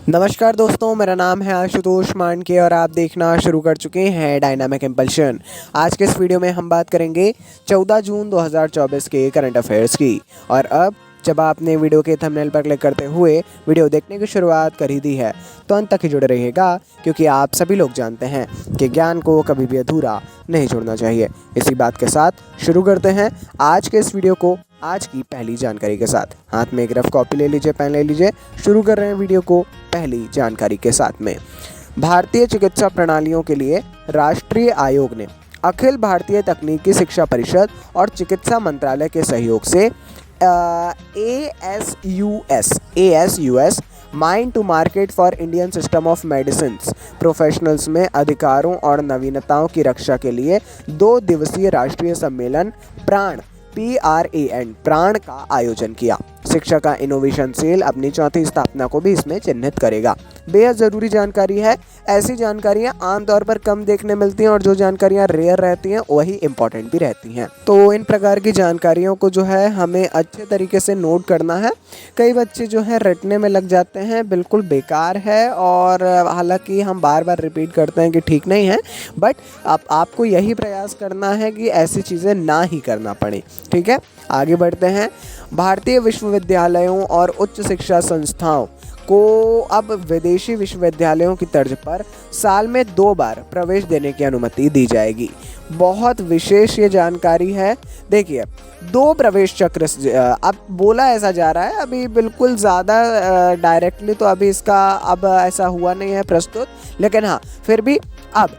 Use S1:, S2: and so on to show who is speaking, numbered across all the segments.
S1: नमस्कार दोस्तों, मेरा नाम है आशुतोष मांडके और आप देखना शुरू कर चुके हैं डायनामिक इम्पल्शन। आज के इस वीडियो में हम बात करेंगे 14 जून 2024 के करंट अफेयर्स की। और अब जब आपने वीडियो के थंबनेल पर क्लिक करते हुए वीडियो देखने की शुरुआत कर ही दी है तो अंत तक ही जुड़े रहिएगा, क्योंकि आप सभी लोग जानते हैं कि ज्ञान को कभी भी अधूरा नहीं छोड़ना चाहिए। इसी बात के साथ शुरू करते हैं आज के इस वीडियो को आज की पहली जानकारी के साथ। हाथ में एक रफ कॉपी ले लीजिए, पेन ले लीजिए। शुरू कर रहे हैं वीडियो को पहली जानकारी के साथ में। भारतीय चिकित्सा प्रणालियों के लिए राष्ट्रीय आयोग ने अखिल भारतीय तकनीकी शिक्षा परिषद और चिकित्सा मंत्रालय के सहयोग से ASUS mind to market for Indian system of medicine professionals में अधिकारों और नवीनताओं की रक्षा के लिए 2 दिवसीय राष्ट्रीय सम्मेलन प्राण का आयोजन किया। शिक्षा का इनोवेशन सेल अपनी 4थी स्थापना को भी इसमें चिन्हित करेगा। बेहद ज़रूरी जानकारी है। ऐसी जानकारियां आमतौर पर कम देखने मिलती हैं और जो जानकारियां रेयर रहती हैं वही इम्पोर्टेंट भी रहती हैं। तो इन प्रकार की जानकारियों को जो है हमें अच्छे तरीके से नोट करना है। कई बच्चे जो है रटने में लग जाते हैं, बिल्कुल बेकार है। और हालांकि हम बार बार रिपीट करते हैं कि ठीक नहीं है, बट आपको यही प्रयास करना है कि ऐसी चीज़ें ना ही करना पड़े। ठीक है, आगे बढ़ते हैं। भारतीय विश्वविद्यालयों और उच्च शिक्षा संस्थाओं को अब विदेशी विश्वविद्यालयों की तर्ज पर साल में 2 बार प्रवेश देने की अनुमति दी जाएगी। बहुत विशेष ये जानकारी है। देखिए, 2 प्रवेश चक्र अब बोला ऐसा जा रहा है, अभी बिल्कुल ज़्यादा डायरेक्टली तो अभी इसका अब ऐसा हुआ नहीं है प्रस्तुत, लेकिन हाँ फिर भी अब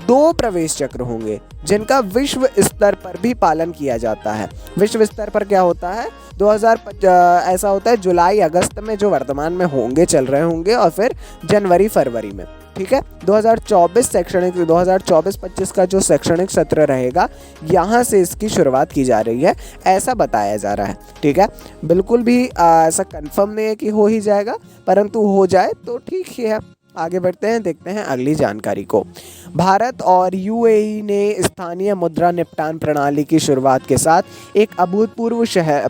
S1: 2 प्रवेश चक्र होंगे जिनका विश्व स्तर पर भी पालन किया जाता है। विश्व स्तर पर क्या होता है, 2005 ऐसा होता है जुलाई अगस्त में जो वर्तमान में होंगे, चल रहे होंगे, और फिर जनवरी फरवरी में। ठीक है, 2024-25 का जो शैक्षणिक सत्र रहेगा, यहाँ से इसकी शुरुआत की जा रही है, ऐसा बताया जा रहा है। ठीक है, बिल्कुल भी ऐसा कंफर्म नहीं है कि हो ही जाएगा, परंतु हो जाए तो ठीक ही है। आगे बढ़ते हैं, देखते हैं अगली जानकारी को। भारत और यूएई ने स्थानीय मुद्रा निपटान प्रणाली की शुरुआत के साथ एक अभूतपूर्व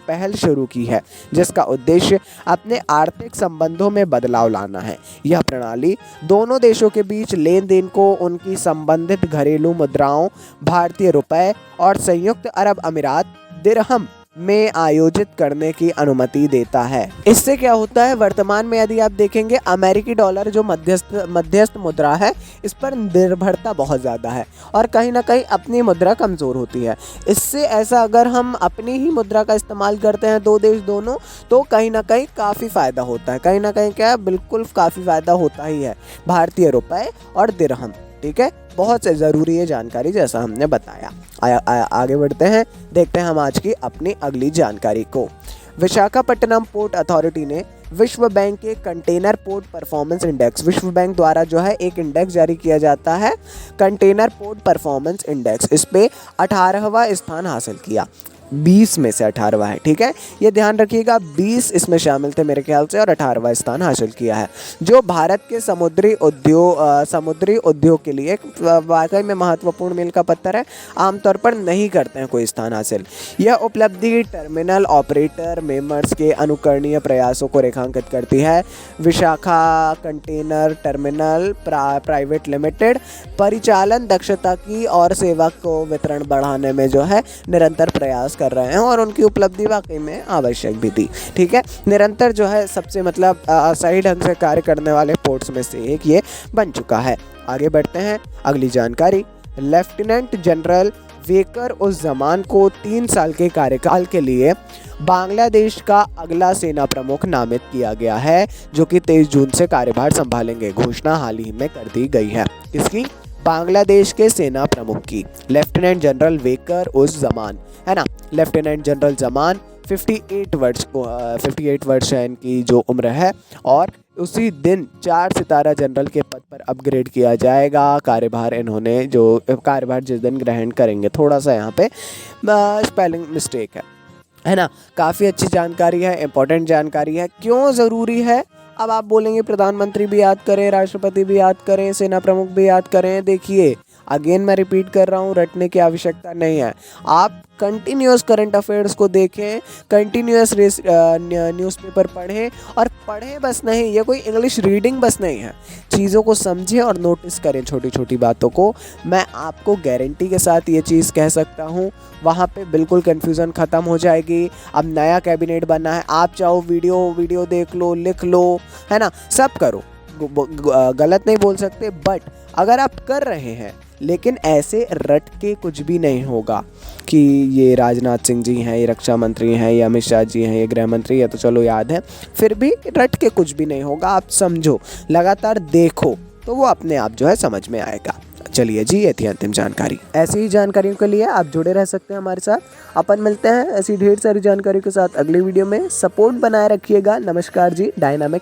S1: पहल शुरू की है, जिसका उद्देश्य अपने आर्थिक संबंधों में बदलाव लाना है। यह प्रणाली दोनों देशों के बीच लेन देन को उनकी संबंधित घरेलू मुद्राओं, भारतीय रुपए और संयुक्त अरब अमीरात दिरहम में आयोजित करने की अनुमति देता है। इससे क्या होता है, वर्तमान में यदि आप देखेंगे अमेरिकी डॉलर जो मध्यस्थ मुद्रा है, इस पर निर्भरता बहुत ज़्यादा है और कहीं ना कहीं अपनी मुद्रा कमज़ोर होती है। इससे ऐसा अगर हम अपनी ही मुद्रा का इस्तेमाल करते हैं 2 देश दोनों, तो कहीं ना कहीं काफ़ी फ़ायदा होता है। कहीं ना कहीं क्या है, बिल्कुल काफ़ी फ़ायदा होता ही है। भारतीय रुपए और दिरहम, ठीक है, बहुत से ज़रूरी है जानकारी, जैसा हमने बताया। आगे बढ़ते हैं, देखते हैं हम आज की अपनी अगली जानकारी को। विशाखापट्टनम पोर्ट अथॉरिटी ने विश्व बैंक के कंटेनर पोर्ट परफॉर्मेंस इंडेक्स, विश्व बैंक द्वारा जो है एक इंडेक्स जारी किया जाता है, कंटेनर पोर्ट परफॉर्मेंस इंडेक्स, इस पे 18वां स्थान हासिल किया। 20 में से 18वां है। ठीक है, ये ध्यान रखिएगा, 20 इसमें शामिल थे मेरे ख्याल से, और 18वां स्थान हासिल किया है, जो भारत के समुद्री उद्योग के लिए वाकई में महत्वपूर्ण मील का पत्थर है। आमतौर पर नहीं करते हैं कोई स्थान हासिल। यह उपलब्धि टर्मिनल ऑपरेटर मेमर्स के अनुकरणीय प्रयासों को रेखांकित करती है। Vishakha container terminal private limited परिचालन दक्षता की और सेवा को वितरण बढ़ाने में जो है निरंतर प्रयास कर रहे हैं, और उनकी उपलब्धि वाकई में आवश्यक भी थी। ठीक है, निरंतर जो है सबसे सही ढंग से कार्य करने वाले पोर्ट्स में से एक ये बन चुका है। आगे बढ़ते हैं, अगली जानकारी। लेफ्टिनेंट जनरल वेकर उस जमान को 3 साल के कार्यकाल के लिए बांग्लादेश का अगला सेना प्रमुख नामित किया गया है, जो कि 23 जून से कार्यभार संभालेंगे। घोषणा हाल ही में कर दी गई है इसकी, बांग्लादेश के सेना प्रमुख की, लेफ्टिनेंट जनरल वेकर उस जमान, है ना। लेफ्टिनेंट जनरल जमान 58 वर्ष है इनकी जो उम्र है, और उसी दिन 4 सितारा जनरल के पद पर अपग्रेड किया जाएगा। कार्यभार जिस दिन ग्रहण करेंगे, थोड़ा सा यहाँ पे स्पेलिंग मिस्टेक है ना। काफ़ी अच्छी जानकारी है, इंपॉर्टेंट जानकारी है। क्यों ज़रूरी है, अब आप बोलेंगे प्रधानमंत्री भी याद करें, राष्ट्रपति भी याद करें, सेना प्रमुख भी याद करें। देखिए, अगेन मैं रिपीट कर रहा हूँ, रटने की आवश्यकता नहीं है। आप कंटिन्यूस करंट अफेयर्स को देखें, कंटिन्यूस न्यूज़पेपर पढ़ें, और पढ़ें बस नहीं, ये कोई इंग्लिश रीडिंग बस नहीं है। चीज़ों को समझें और नोटिस करें छोटी छोटी बातों को। मैं आपको गारंटी के साथ ये चीज़ कह सकता हूँ, वहाँ पे बिल्कुल कन्फ्यूज़न ख़त्म हो जाएगी। अब नया कैबिनेट बनना है, आप चाहो वीडियो देख लो, लिख लो, है ना, सब करो, गलत नहीं बोल सकते, बट अगर आप कर रहे हैं, लेकिन ऐसे रट के कुछ भी नहीं होगा कि ये राजनाथ सिंह जी हैं, ये रक्षा मंत्री हैं, ये अमित शाह जी हैं, ये गृह मंत्री है, तो चलो याद है। फिर भी रट के कुछ भी नहीं होगा, आप समझो, लगातार देखो, तो वो अपने आप जो है समझ में आएगा। चलिए जी, ये थी अंतिम जानकारी। ऐसी ही जानकारियों के लिए आप जुड़े रह सकते हैं हमारे साथ। अपन मिलते हैं ऐसी ढेर सारी जानकारियों के साथ अगली वीडियो में। सपोर्ट बनाए रखिएगा। नमस्कार जी, डायनामिक